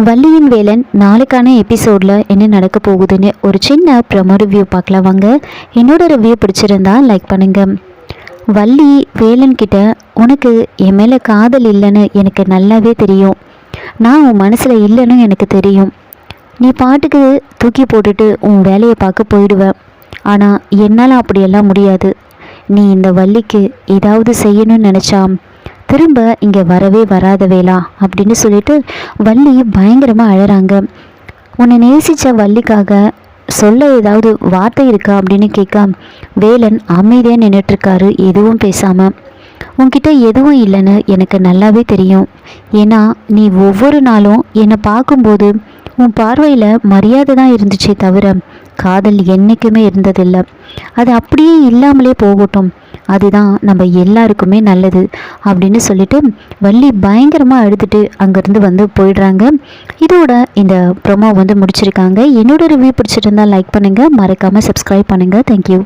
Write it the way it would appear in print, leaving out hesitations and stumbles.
வள்ளியின் வேலன் நாளைக்கான எபிசோடில் என்ன நடக்க போகுதுன்னு ஒரு சின்ன ப்ரமோ ரிவ்யூ பார்க்கலாம் வாங்க. என்னோட ரிவ்யூ பிடிச்சிருந்தா லைக் பண்ணுங்கள். வள்ளி வேலன் கிட்ட, உனக்கு என் மேலே காதல் இல்லைன்னு எனக்கு நல்லாவே தெரியும், நான் உன் மனசில் இல்லைன்னு எனக்கு தெரியும், நீ பாட்டுக்கு தூக்கி போட்டுட்டு உன் வேலையை பார்க்க போயிடுவேன். ஆனால் என்னால் அப்படியெல்லாம் முடியாது. நீ இந்த வள்ளிக்கு ஏதாவது செய்யணும்னு நினச்சா திரும்ப இங்கே வரவே வராத வேலா அப்படின்னு சொல்லிட்டு வள்ளி பயங்கரமாக அழறாங்க. உன்னை நேசித்த வள்ளிக்காக சொல்ல ஏதாவது வார்த்தை இருக்கா அப்படின்னு கேட்க வேலன் அமைதியாக நின்றுட்டுருக்காரு, எதுவும் பேசாமல். உன்கிட்ட எதுவும் இல்லைன்னு எனக்கு நல்லாவே தெரியும். ஏன்னா நீ ஒவ்வொரு நாளும் என்னை பார்க்கும்போது உன் பார்வையில் மரியாதை தான் இருந்துச்சே தவிர காதல் என்றைக்குமே இருந்ததில்லை. அது அப்படியே இல்லாமலே போகட்டும், அதுதான் நம்ம எல்லாருக்குமே நல்லது அப்படின்னு சொல்லிட்டு வள்ளி பயங்கரமாக அழுதுட்டு அங்கேருந்து வந்து போயிடுறாங்க. இதோட இந்த ப்ரோமோ முடிச்சிருக்காங்க. என்னோட ரிவ்யூ பிடிச்சிட்டு இருந்தால் லைக் பண்ணுங்கள், மறக்காமல் சப்ஸ்கிரைப் பண்ணுங்கள். தேங்க்யூ.